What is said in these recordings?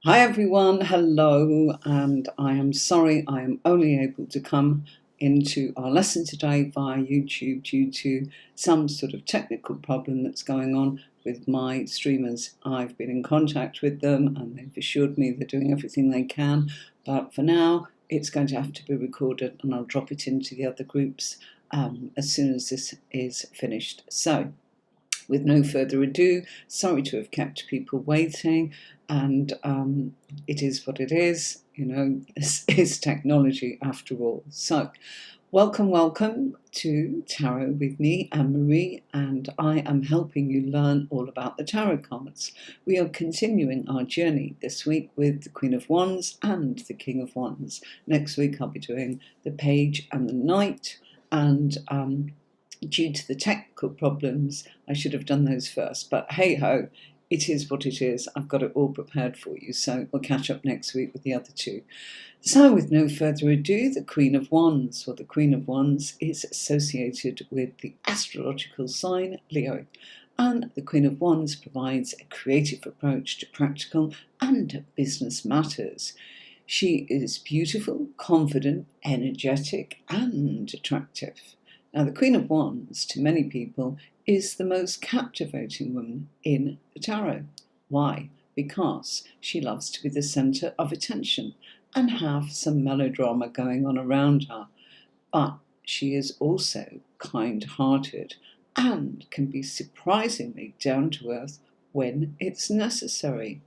Hi everyone, hello, and I am sorry I am only able to come into our lesson today via YouTube due to some sort of technical problem that's going on with my streamers. I've been in contact with them and they've assured me they're doing everything they can, but for now it's going to have to be recorded and I'll drop it into the other groups as soon as this is finished. So, with no further ado, sorry to have kept people waiting, and it is what it is. This is technology after all. So, welcome to Tarot with me, Anne-Marie, and I am helping you learn all about the tarot cards. We are continuing our journey this week with the Queen of Wands and the King of Wands. Next week I'll be doing the Page and the Knight, and due to the technical problems, I should have done those first, but hey ho, it is what it is. I've got it all prepared for you, so we'll catch up next week with the other two. So with no further ado, the Queen of Wands, or the Queen of Wands, is associated with the astrological sign Leo, and the Queen of Wands provides a creative approach to practical and business matters. She is beautiful, confident, energetic, and attractive. Now, the Queen of Wands, to many people, is the most captivating woman in the tarot. Why? Because she loves to be the centre of attention and have some melodrama going on around her. But she is also kind-hearted and can be surprisingly down-to-earth when it's necessary.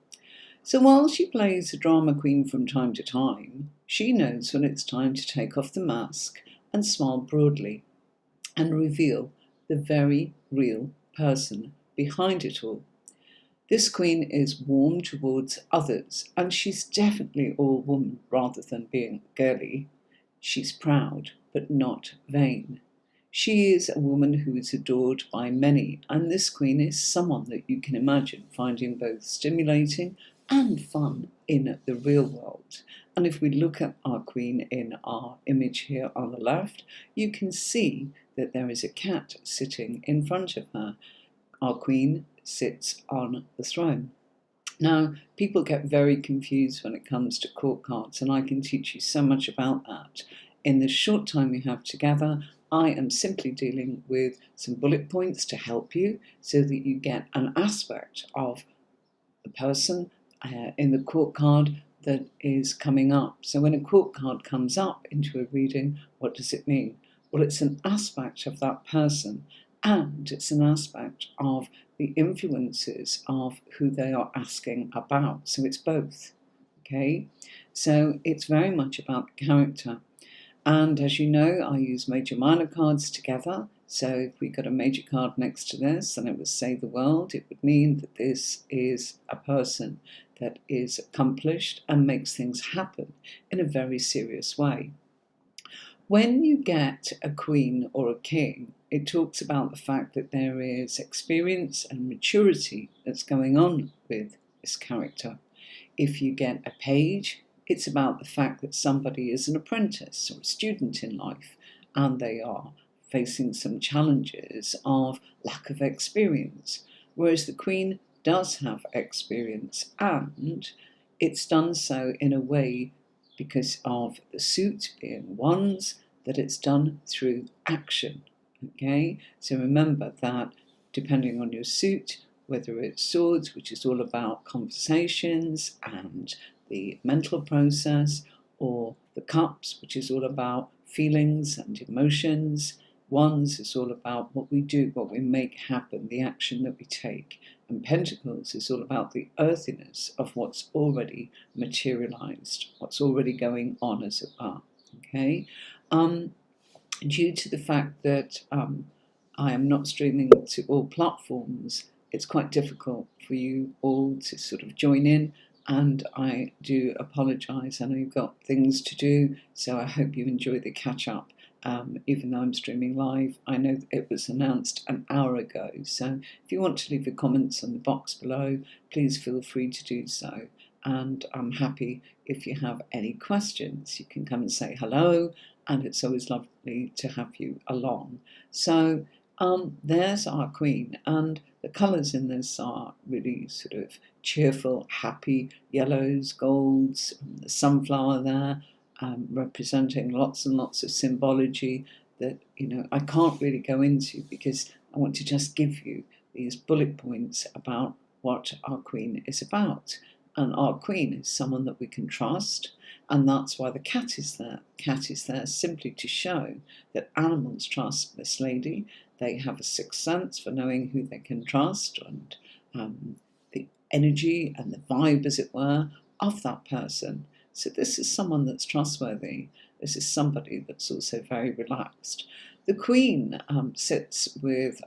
So while she plays the drama queen from time to time, she knows when it's time to take off the mask and smile broadly and reveal the very real person behind it all. This queen is warm towards others, and she's definitely all woman rather than being girly. She's proud, but not vain. She is a woman who is adored by many, and this queen is someone that you can imagine finding both stimulating and fun in the real world. And if we look at our queen in our image here on the left, you can see that there is a cat sitting in front of her. Our queen sits on the throne. Now, people get very confused when it comes to court cards, and I can teach you so much about that. In the short time we have together, I am simply dealing with some bullet points to help you so that you get an aspect of the person in the court card that is coming up. So when a court card comes up into a reading, what does it mean? Well, it's an aspect of that person, and it's an aspect of the influences of who they are asking about. So it's both, okay? So it's very much about character. And as you know, I use major minor cards together. So if we got a major card next to this and it would say the world, it would mean that this is a person that is accomplished and makes things happen in a very serious way. When you get a queen or a king, it talks about the fact that there is experience and maturity that's going on with this character. If you get a page, it's about the fact that somebody is an apprentice or a student in life, and they are facing some challenges of lack of experience, whereas the queen does have experience, and it's done so in a way because of the suit being wands, that it's done through action. Okay, so remember that depending on your suit, whether it's swords, which is all about conversations and the mental process, or the cups, which is all about feelings and emotions. Wands is all about what we do, what we make happen, the action that we take. And Pentacles is all about the earthiness of what's already materialized, what's already going on, as it were. Okay? Due to the fact that I am not streaming to all platforms, it's quite difficult for you all to sort of join in, and I do apologise. I know you've got things to do, so I hope you enjoy the catch-up. Even though I'm streaming live, I know that it was announced an hour ago, so if you want to leave your comments on the box below, please feel free to do so, and I'm happy if you have any questions. You can come and say hello, and it's always lovely to have you along. So there's our queen, and The colours in this are really sort of cheerful, happy yellows, golds, the sunflower there, representing lots and lots of symbology that, you know, I can't really go into because I want to just give you these bullet points about what our Queen is about. And our Queen is someone that we can trust, and that's why the cat is there. The cat is there simply to show that animals trust this lady. They have a sixth sense for knowing who they can trust, and the energy and the vibe, as it were, of that person. So this is someone that's trustworthy. This is somebody that's also very relaxed. The Queen sits with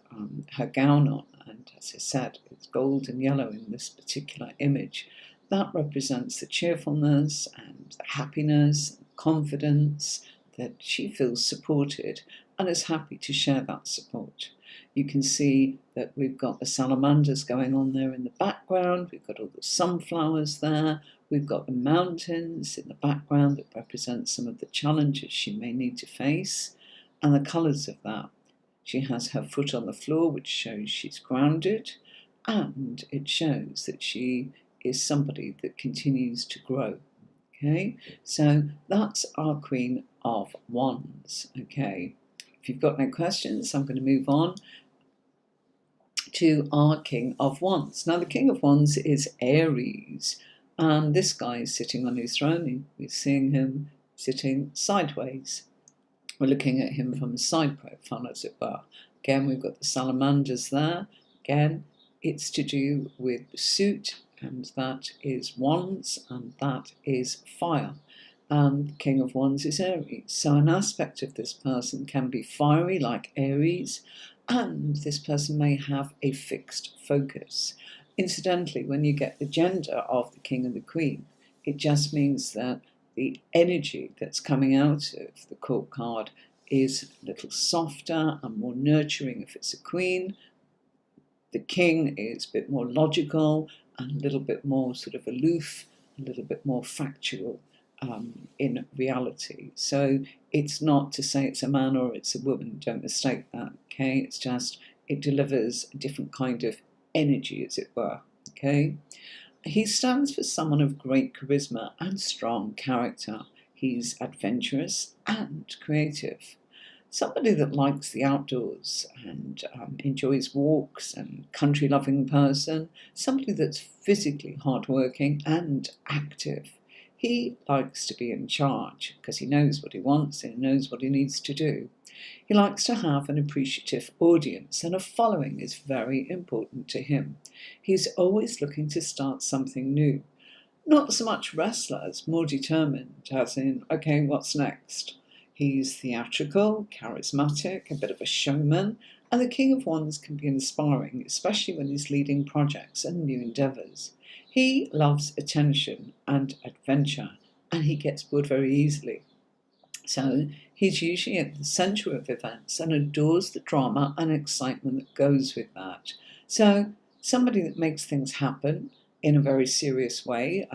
her gown on, and as I said, it's gold and yellow in this particular image. That represents the cheerfulness and the happiness, confidence, that she feels supported and is happy to share that support. You can see that we've got the salamanders going on there in the background, we've got all the sunflowers there, we've got the mountains in the background that represent some of the challenges she may need to face, and the colours of that. She has her foot on the floor, which shows she's grounded, and it shows that she is somebody that continues to grow. Okay, so that's our Queen of Wands. Okay, if you've got no questions, I'm going to move on to our King of Wands. Now, the King of Wands is Aries, and this guy is sitting on his throne. We're seeing him sitting sideways. We're looking at him from a side profile, as it were. Again, we've got the salamanders there. Again, it's to do with the suit, and that is wands, and that is fire. And King of Wands is Aries. So an aspect of this person can be fiery, like Aries, and this person may have a fixed focus. Incidentally, when you get the gender of the King and the Queen, it just means that the energy that's coming out of the court card is a little softer and more nurturing if it's a Queen. The King is a bit more logical and a little bit more sort of aloof, a little bit more factual in reality. So it's not to say it's a man or it's a woman, don't mistake that, okay? It's just, it delivers a different kind of energy, as it were, okay? He stands for someone of great charisma and strong character. He's adventurous and creative. Somebody that likes the outdoors and enjoys walks, and country-loving person. Somebody that's physically hardworking and active. He likes to be in charge because he knows what he wants and he knows what he needs to do. He likes to have an appreciative audience, and a following is very important to him. He's always looking to start something new. Not so much restless, more determined, as in, okay, what's next? He's theatrical, charismatic, a bit of a showman, and the King of Wands can be inspiring, especially when he's leading projects and new endeavours. He loves attention and adventure, and he gets bored very easily. So he's usually at the centre of events and adores the drama and excitement that goes with that. So somebody that makes things happen in a very serious way.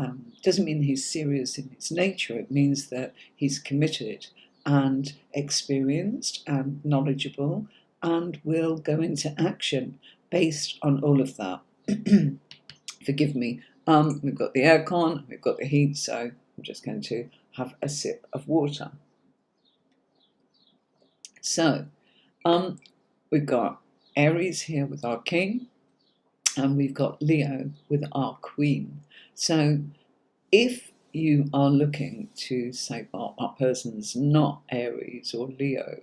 Doesn't mean he's serious in his nature, it means that he's committed and experienced and knowledgeable and will go into action based on all of that. Forgive me, we've got the aircon, we've got the heat, so I'm just going to have a sip of water. So we've got Aries here with our King, and we've got Leo with our Queen. So if you are looking to say, well, that person's not Aries or Leo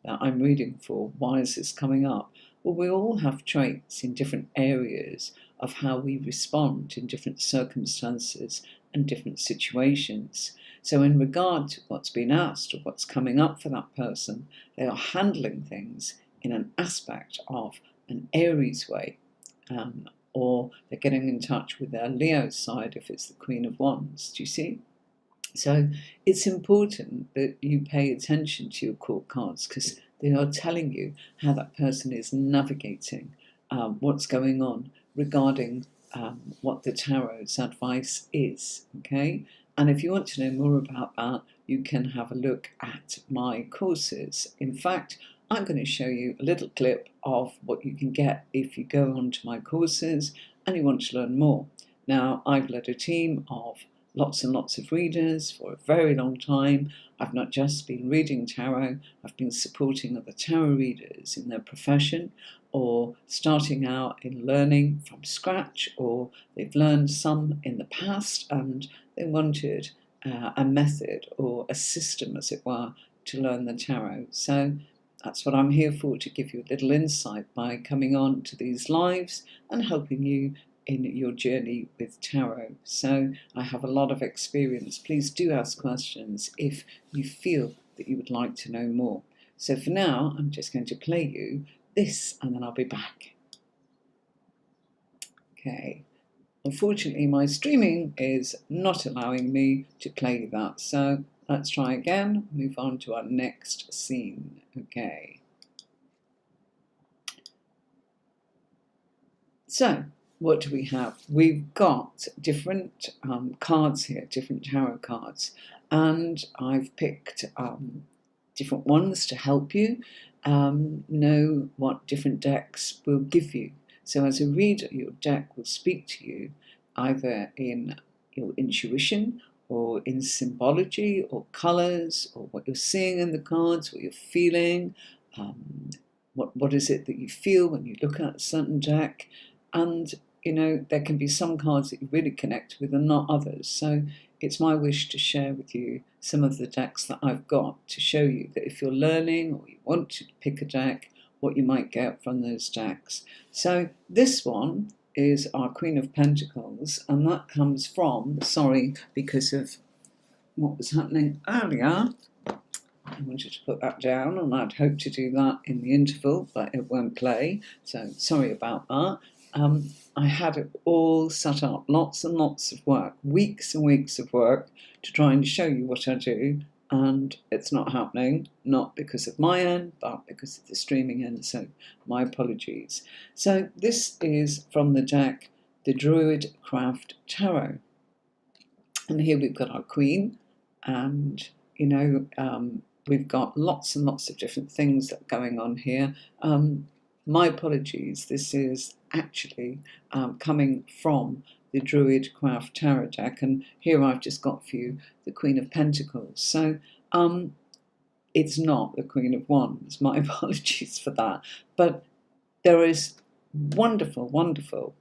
that I'm reading for, why is this coming up? Well, we all have traits in different areas of how we respond in different circumstances and different situations. So in regard to what's been asked or what's coming up for that person, they are handling things in an aspect of an Aries way. Or they're getting in touch with their Leo side if it's the Queen of Wands, do you see? So it's important that you pay attention to your court cards because they are telling you how that person is navigating what's going on regarding what the tarot's advice is, okay? And if you want to know more about that, you can have a look at my courses. In fact, I'm going to show you a little clip of what you can get if you go onto my courses and you want to learn more. Now, I've led a team of lots and lots of readers for a very long time. I've not just been reading tarot, I've been supporting other tarot readers in their profession, or starting out in learning from scratch, or they've learned some in the past and they wanted a method or a system, as it were, to learn the tarot. So that's what I'm here for, to give you a little insight by coming on to these lives and helping you in your journey with tarot. So I have a lot of experience. Please do ask questions if you feel that you would like to know more. So for now, I'm just going to play you this and then I'll be back. Okay. Unfortunately, my streaming is not allowing me to play that. So let's try again, move on to our next scene. Okay. So what do we have? We've got different cards here, different tarot cards, and I've picked different ones to help you know what different decks will give you. So as a reader, your deck will speak to you either in your intuition or in symbology or colours or what you're seeing in the cards, what you're feeling, what is it that you feel when you look at a certain deck. And, you know, there can be some cards that you really connect with and not others. So it's my wish to share with you some of the decks that I've got to show you that if you're learning or you want to pick a deck, what you might get from those decks. So this one is our Queen of Pentacles, and that comes from, sorry, because of what was happening earlier, I wanted to put that down and I'd hoped to do that in the interval, but it won't play, so sorry about that. I had it all set up, lots and lots of work, weeks and weeks of work to try and show you what I do, and it's not happening, not because of my end, but because of the streaming end, so my apologies. So this is from the deck, the Druidcraft Tarot. And here we've got our Queen, and, you know, we've got lots and lots of different things that are going on here. My apologies, this is actually coming from the Druidcraft Tarot deck, and here I've just got for you the Queen of Pentacles. So it's not the Queen of Wands, my apologies for that, but there is wonderful, wonderful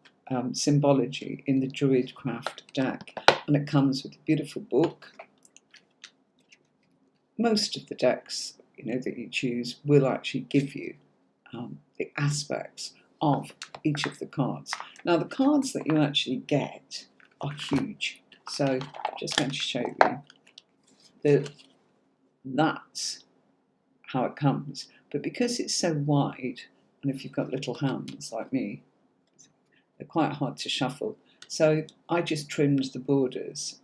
symbology in the Druidcraft deck, and it comes with a beautiful book. Most of the decks, you know, that you choose will actually give you the aspects of each of the cards. Now, the cards that you actually get are huge. So I'm just going to show you that that's how it comes. But because it's so wide, and if you've got little hands like me, they're quite hard to shuffle. So I just trimmed the borders,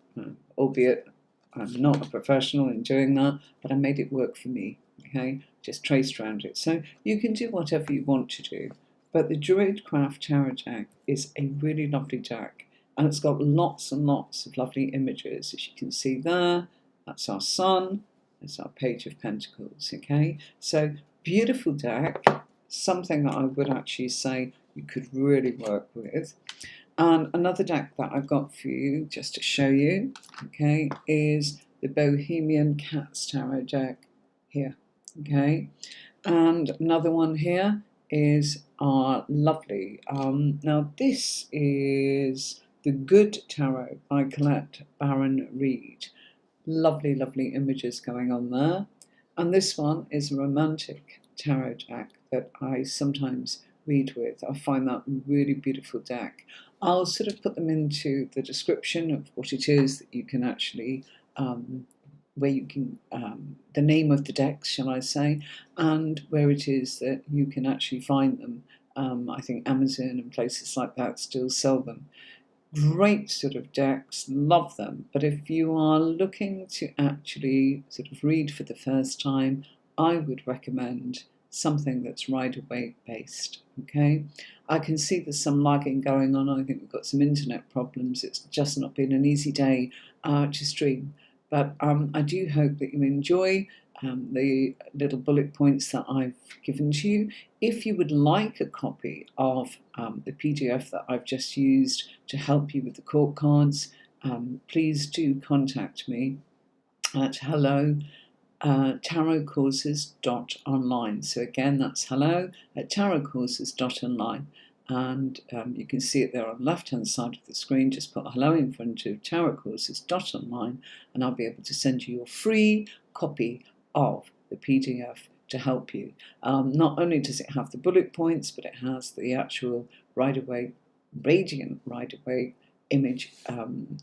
albeit I'm not a professional in doing that, but I made it work for me, okay? Just traced around it. So you can do whatever you want to do. But the Druidcraft Tarot deck is a really lovely deck, and it's got lots and lots of lovely images. As you can see there, that's our Sun, that's our Page of Pentacles, okay? So beautiful deck, something that I would actually say you could really work with. And another deck that I've got for you, just to show you, okay, is the Bohemian Cats Tarot deck here, okay? And another one here is our lovely, now this is the Good Tarot by Colette Baron Reed. Lovely, lovely images going on there. And this one is a romantic tarot deck that I sometimes read with. I find that a really beautiful deck. I'll sort of put them into the description of what it is that you can actually, where you can, the name of the decks, shall I say, and where it is that you can actually find them. I think Amazon and places like that still sell them. Great sort of decks, love them. But if you are looking to actually sort of read for the first time, I would recommend something that's Rider-Waite based, okay? I can see there's some lagging going on. I think we've got some internet problems. It's just not been an easy day to stream. But I do hope that you enjoy the little bullet points that I've given to you. If you would like a copy of the PDF that I've just used to help you with the court cards, please do contact me at hello@tarotcourses.online. So again, that's hello@tarotcourses.online. And you can see it there on the left-hand side of the screen. Just put hello in front of tarotcourses.online and I'll be able to send you a free copy of the PDF to help you. Not only does it have the bullet points, but it has the actual Rider-Waite, radiant Rider-Waite image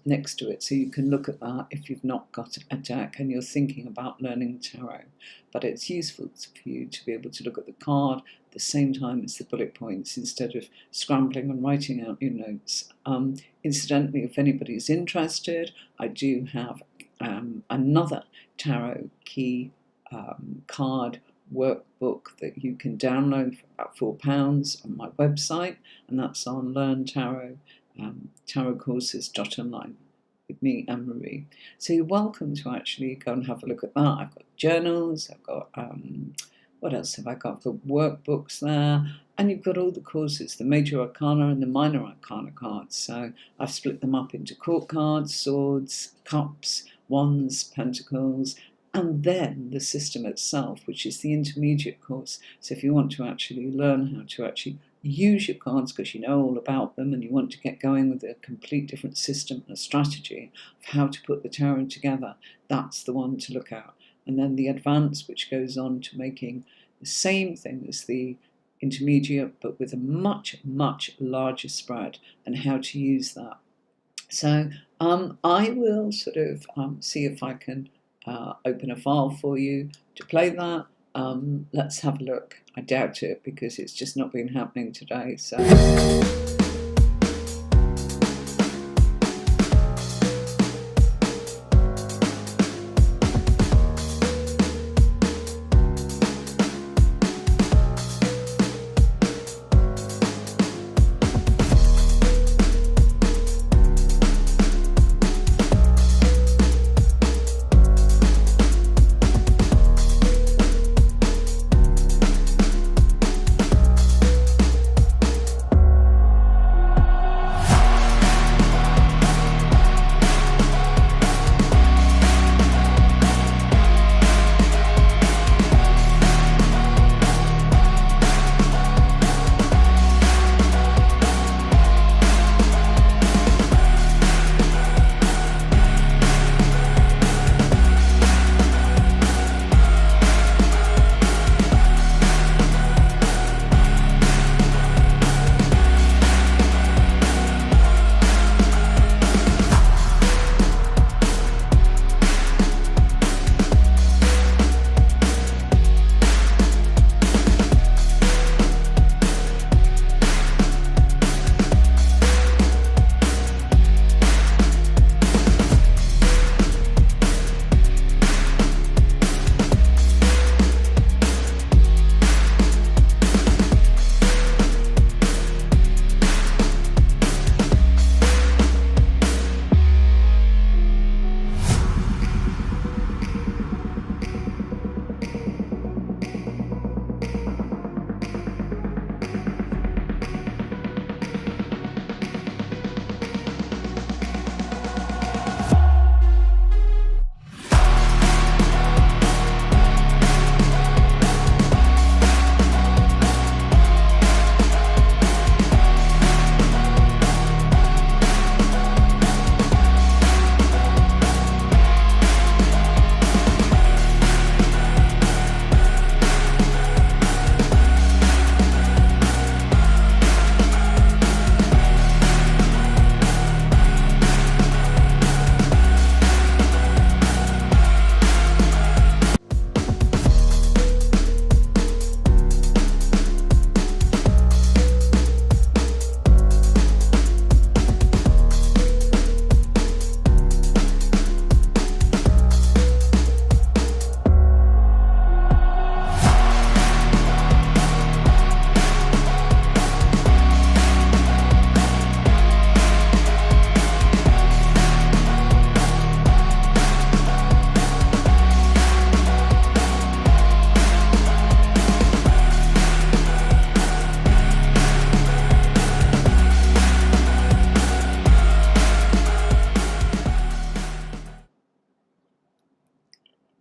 next to it, so you can look at that if you've not got a deck and you're thinking about learning tarot. But it's useful for you to be able to look at the card at the same time as the bullet points instead of scrambling and writing out your notes. Incidentally, if anybody's interested, I do have another tarot key card workbook that you can download for about £4 on my website, and that's on Learn Tarot, tarotcourses.online with me, Anne-Marie. So you're welcome to actually go and have a look at that. I've got journals, I've got, what else have I got? I've got workbooks there, and you've got all the courses, the Major Arcana and the Minor Arcana cards. So I've split them up into court cards, swords, cups, wands, pentacles, and then the system itself, which is the intermediate course. So if you want to actually learn how to actually use your cards because you know all about them and you want to get going with a complete different system and a strategy of how to put the tarot together, that's the one to look at. And then the advanced, which goes on to making the same thing as the intermediate but with a much, much larger spread and how to use that. So I will sort of see if I can open a file for you to play that. Let's have a look. I doubt it because it's just not been happening today. So.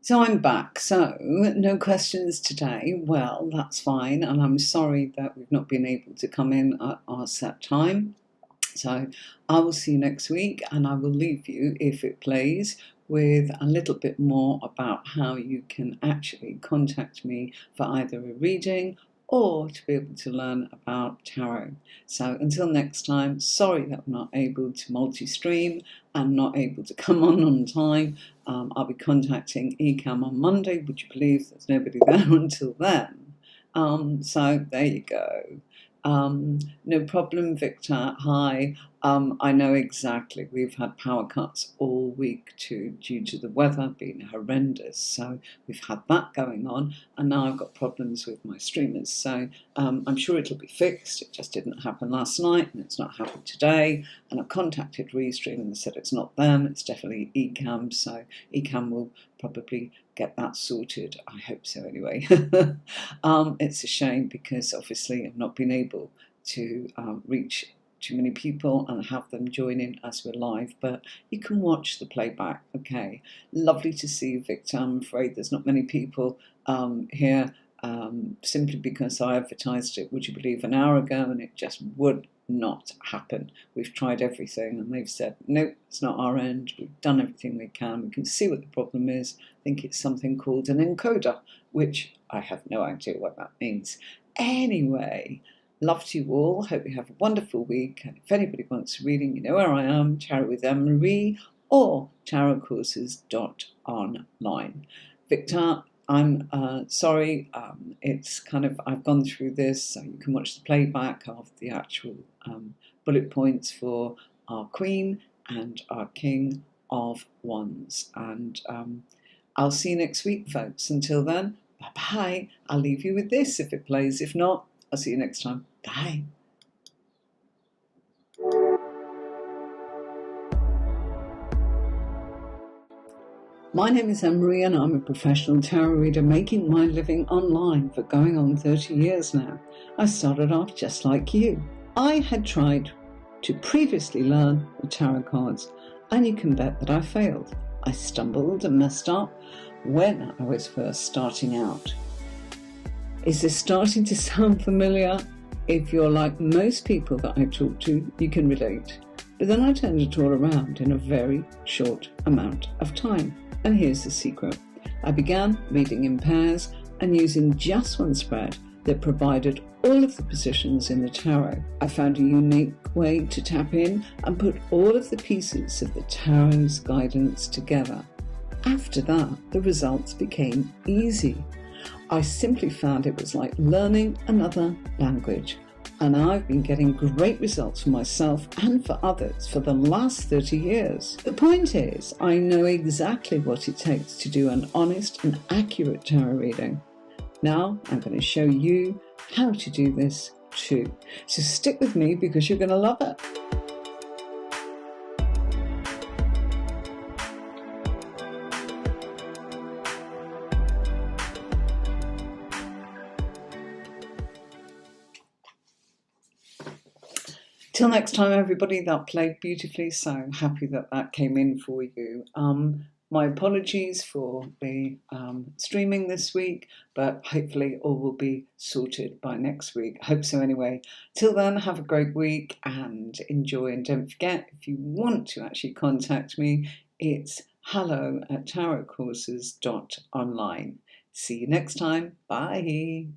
So I'm back. So no questions today. Well, that's fine. And I'm sorry that we've not been able to come in at our set time. So I will see you next week, and I will leave you, if it plays, with a little bit more about how you can actually contact me for either a reading or to be able to learn about tarot. So until next time, sorry that I'm not able to multi-stream and not able to come on time. I'll be contacting ECAM on Monday. Would you believe there's nobody there until then? So there you go. No problem, Victor. Hi. I know exactly. We've had power cuts all week due to the weather being horrendous. So we've had that going on, and now I've got problems with my streamers. So I'm sure it'll be fixed. It just didn't happen last night, and it's not happened today. And I've contacted Restream, and they said it's not them. It's definitely ECAM. So ECAM will probably get that sorted. I hope so anyway. It's a shame because obviously I've not been able to reach too many people and have them join in as we're live, but you can watch the playback. Okay, lovely to see you, Victor. I'm afraid there's not many people here simply because I advertised it, would you believe, an hour ago, and it just would not happen. We've tried everything and they've said nope, it's not our end. We've done everything we can see what the problem is. I think it's something called an encoder, which I have no idea what that means. Anyway, love to you all. Hope you have a wonderful week. And if anybody wants a reading, you know where I am, Tarot with Anne-Marie or tarotcourses.online. Victor, I'm sorry, it's kind of, I've gone through this, so you can watch the playback of the actual bullet points for our Queen and our King of Wands. And I'll see you next week, folks. Until then, bye-bye. I'll leave you with this if it plays. If not, I'll see you next time. Bye. My name is Anne-Marie and I'm a professional tarot reader making my living online for going on 30 years now. I started off just like you. I had tried to previously learn the tarot cards, and you can bet that I failed. I stumbled and messed up when I was first starting out. Is this starting to sound familiar? If you're like most people that I talk to, you can relate. But then I turned it all around in a very short amount of time. And here's the secret. I began reading in pairs and using just one spread that provided all of the positions in the tarot. I found a unique way to tap in and put all of the pieces of the tarot's guidance together. After that, the results became easy. I simply found it was like learning another language. And I've been getting great results for myself and for others for the last 30 years. The point is, I know exactly what it takes to do an honest and accurate tarot reading. Now I'm going to show you how to do this too. So stick with me because you're going to love it. Till next time, everybody, that played beautifully, so happy that that came in for you. My apologies for the streaming this week, but hopefully all will be sorted by next week. Hope so anyway. Till then, have a great week and enjoy. And don't forget, if you want to actually contact me, it's hello@tarotcourses.online. See you next time. Bye.